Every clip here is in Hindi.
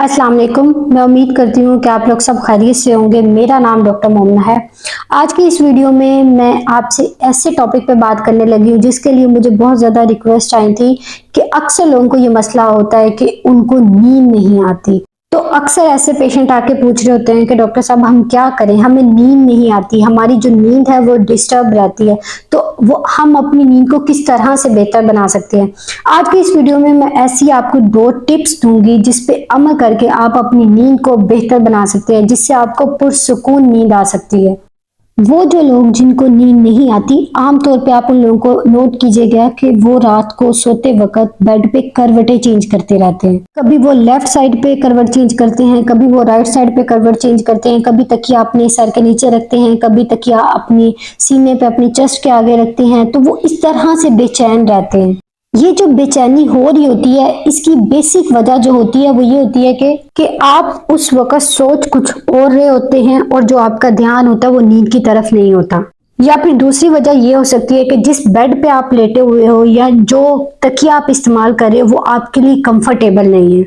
अस्सलाम वालेकुम। मैं उम्मीद करती हूँ कि आप लोग सब खैरियत से होंगे। मेरा नाम डॉक्टर मोमना है। आज की इस वीडियो में मैं आपसे ऐसे टॉपिक पे बात करने लगी हूँ जिसके लिए मुझे बहुत ज़्यादा रिक्वेस्ट आई थी कि अक्सर लोगों को ये मसला होता है कि उनको नींद नहीं आती। तो अक्सर ऐसे पेशेंट आके पूछ रहे होते हैं कि डॉक्टर साहब हम क्या करें, हमें नींद नहीं आती, हमारी जो नींद है वो डिस्टर्ब रहती है, तो वो हम अपनी नींद को किस तरह से बेहतर बना सकते हैं। आज की इस वीडियो में मैं ऐसी आपको 2 टिप्स दूंगी जिस पे अमल करके आप अपनी नींद को बेहतर बना सकते हैं, जिससे आपको पुरसुकून नींद आ सकती है। वो जो लोग जिनको नींद नहीं आती, आमतौर पे आप उन लोगों को नोट कीजिएगा कि वो रात को सोते वक्त बेड पे करवटें चेंज करते रहते हैं। कभी वो लेफ्ट साइड पे करवट चेंज करते हैं, कभी वो राइट साइड पे करवट चेंज करते हैं, कभी तकिया अपने सर के नीचे रखते हैं, कभी तकिया अपनी सीने पे अपनी चेस्ट के आगे रखते हैं। तो वो इस तरह से बेचैन रहते हैं। ये जो बेचैनी हो रही होती है, इसकी बेसिक वजह जो होती है वो ये होती है कि आप उस वक्त सोच कुछ और रहे होते हैं और जो आपका ध्यान होता है वो नींद की तरफ नहीं होता। या फिर दूसरी वजह ये हो सकती है कि जिस बेड पे आप लेटे हुए हो या जो तकिया आप इस्तेमाल कर रहे हो वो आपके लिए कंफर्टेबल नहीं है।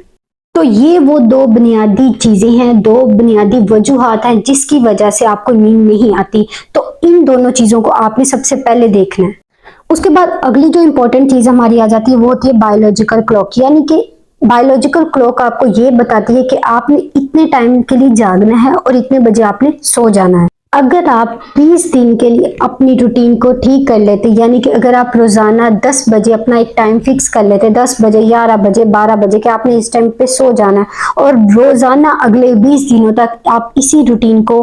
तो ये वो 2 बुनियादी चीजें हैं, 2 बुनियादी वजूहात हैं जिसकी वजह से आपको नींद नहीं आती। तो इन दोनों चीजों को आपने सबसे पहले देखना है। उसके बाद अगली जो इंपॉर्टेंट चीज हमारी आ जाती है वो होती है बायोलॉजिकल क्लॉक। यानी कि बायोलॉजिकल क्लॉक आपको ये बताती है कि आपने इतने टाइम के लिए जागना है और इतने बजे आपने सो जाना है। अगर आप 20 दिन के लिए अपनी रूटीन को ठीक कर लेते, यानी कि अगर आप रोजाना 10 बजे अपना एक टाइम फिक्स कर लेते, 10 बजे, 11 बजे, 12 बजे कि आपने इस टाइम पे सो जाना है, और रोजाना अगले 20 दिनों तक आप इसी रूटीन को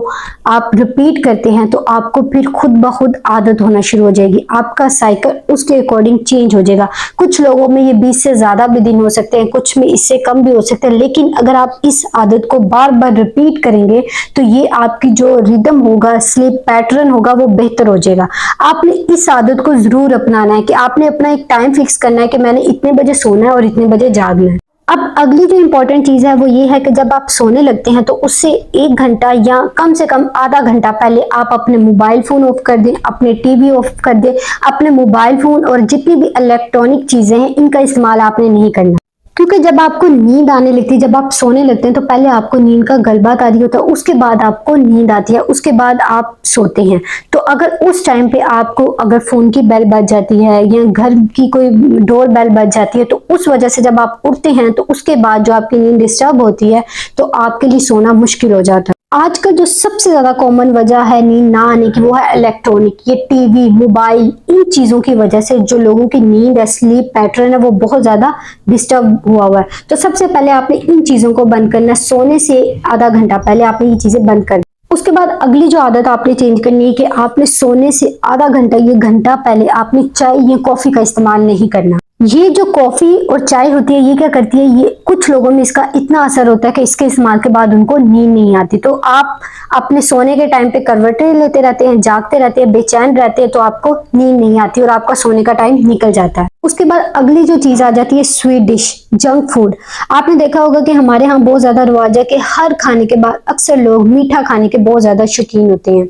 आप रिपीट करते हैं, तो आपको फिर खुद ब खुद आदत होना शुरू हो जाएगी। आपका साइकिल उसके अकॉर्डिंग चेंज हो जाएगा। कुछ लोगों में ये 20 से ज्यादा भी दिन हो सकते हैं, कुछ में इससे कम भी हो सकते हैं, लेकिन अगर आप इस आदत को बार बार रिपीट करेंगे तो ये आपकी जो रिदम होगा, स्लीप पैटर्न होगा, वो बेहतर हो जाएगा। आपने इस आदत को जरूर अपनाना है कि आपने अपना एक टाइम फिक्स करना है कि मैंने इतने बजे सोना है और इतने बजे जागना है। अब अगली जो इंपॉर्टेंट चीज है वो ये है कि जब आप सोने लगते हैं तो उससे 1 घंटा या कम से कम आधा घंटा पहले आप अपने मोबाइल फोन ऑफ कर दें, अपने टीवी ऑफ कर दें। अपने मोबाइल फोन और जितनी भी इलेक्ट्रॉनिक चीजें हैं इनका इस्तेमाल आपने नहीं करना, क्योंकि जब आपको नींद आने लगती है, जब आप सोने लगते हैं, तो पहले आपको नींद का गलबा तारी होता है, उसके बाद आपको नींद आती है, उसके बाद आप सोते हैं। तो अगर उस टाइम पे आपको अगर फोन की बेल बज जाती है या घर की कोई डोर बेल बज जाती है, तो उस वजह से जब आप उठते हैं तो उसके बाद जो आपकी नींद डिस्टर्ब होती है तो आपके लिए सोना मुश्किल हो जाता है। आजकल जो सबसे ज्यादा कॉमन वजह है नींद ना आने की वो है इलेक्ट्रॉनिक, ये टीवी, मोबाइल, इन चीजों की वजह से जो लोगों की नींद है, स्लीप पैटर्न है, वो बहुत ज्यादा डिस्टर्ब हुआ है। तो सबसे पहले आपने इन चीजों को बंद करना है। सोने से आधा घंटा पहले आपने ये चीजें बंद कर। उसके बाद अगली जो आदत आपने चेंज करनी है कि आपने सोने से आधा घंटा, ये घंटा पहले आपने चाय या कॉफी का इस्तेमाल नहीं करना। ये जो कॉफी और चाय होती है ये क्या करती है, ये कुछ लोगों में इसका इतना असर होता है कि इसके इस्तेमाल के बाद उनको नींद नहीं आती। तो आप अपने सोने के टाइम पे करवटें लेते रहते हैं, जागते रहते हैं, बेचैन रहते हैं, तो आपको नींद नहीं आती और आपका सोने का टाइम निकल जाता है। उसके बाद अगली जो चीज आ जाती है स्वीट डिश, जंक फूड। आपने देखा होगा कि हमारे यहाँ बहुत ज्यादा रिवाज है कि हर खाने के बाद अक्सर लोग मीठा खाने के बहुत ज्यादा शौकीन होते हैं,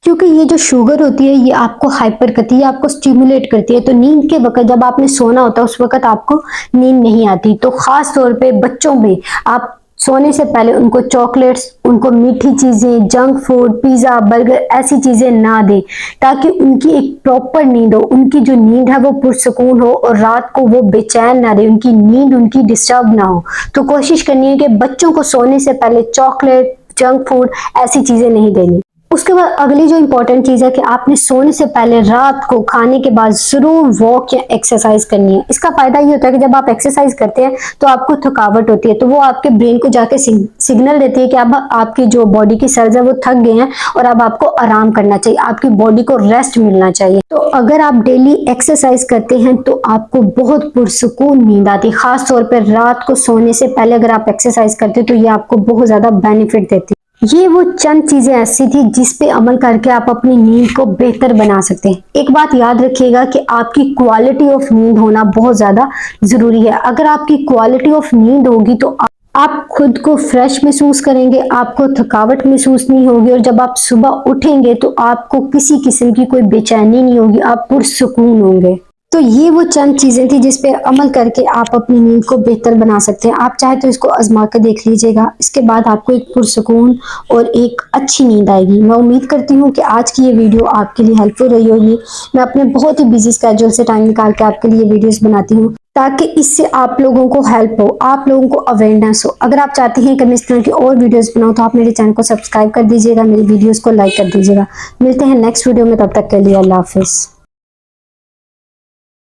क्योंकि ये जो शुगर होती है ये आपको हाइपर करती है, आपको स्टिमुलेट करती है। तो नींद के वक्त जब आपने सोना होता है उस वक्त आपको नींद नहीं आती। तो खास तौर पे बच्चों में आप सोने से पहले उनको चॉकलेट्स, उनको मीठी चीजें, जंक फूड, पिज्जा, बर्गर, ऐसी चीजें ना दें, ताकि उनकी एक प्रॉपर नींद हो, उनकी जो नींद है वो पुरसुकून हो और रात को वो बेचैन ना रहे, उनकी नींद उनकी डिस्टर्ब ना हो। तो कोशिश करनी है कि बच्चों को सोने से पहले चॉकलेट, जंक फूड, ऐसी चीजें नहीं देनी। उसके बाद अगली जो इंपॉर्टेंट चीज है कि आपने सोने से पहले रात को खाने के बाद जरूर वॉक या एक्सरसाइज करनी है। इसका फायदा ये होता है कि जब आप एक्सरसाइज करते हैं तो आपको थकावट होती है, तो वो आपके ब्रेन को जाके सिग्नल देती है कि अब आपकी जो बॉडी की सेल्स है वो थक गए हैं और अब आपको आराम करना चाहिए, आपकी बॉडी को रेस्ट मिलना चाहिए। तो अगर आप डेली एक्सरसाइज करते हैं तो आपको बहुत पुरसुकून नींद आती है। खास तौर पर रात को सोने से पहले अगर आप एक्सरसाइज करते हैं तो ये आपको बहुत ज्यादा बेनिफिट देती है। ये वो चंद चीजें ऐसी थी जिस पे अमल करके आप अपनी नींद को बेहतर बना सकते हैं। एक बात याद रखिएगा कि आपकी क्वालिटी ऑफ नींद होना बहुत ज्यादा जरूरी है। अगर आपकी क्वालिटी ऑफ नींद होगी तो आप खुद को फ्रेश महसूस करेंगे, आपको थकावट महसूस नहीं होगी, और जब आप सुबह उठेंगे तो आपको किसी किस्म की कोई बेचैनी नहीं होगी, आप पुरसुकून होंगे। तो ये वो चंद चीज़ें थी जिस पे अमल करके आप अपनी नींद को बेहतर बना सकते हैं। आप चाहे तो इसको आज़मा कर देख लीजिएगा। इसके बाद आपको एक पुरसुकून और एक अच्छी नींद आएगी। मैं उम्मीद करती हूँ कि आज की ये वीडियो आपके लिए हेल्पफुल रही होगी। मैं अपने बहुत ही बिज़ी स्केड्यूल से टाइम निकाल के आपके लिए वीडियोज़ बनाती हूँ, ताकि इससे आप लोगों को हेल्प हो, आप लोगों को अवेयरनेस हो। अगर आप चाहते हैं कि मैं इस तरह की और वीडियोज़ बनाऊँ तो आप मेरे चैनल को सब्सक्राइब कर दीजिएगा, मेरी वीडियोज़ को लाइक कर दीजिएगा। मिलते हैं नेक्स्ट वीडियो में, तब तक के लिए अल्लाह हाफ़िज़।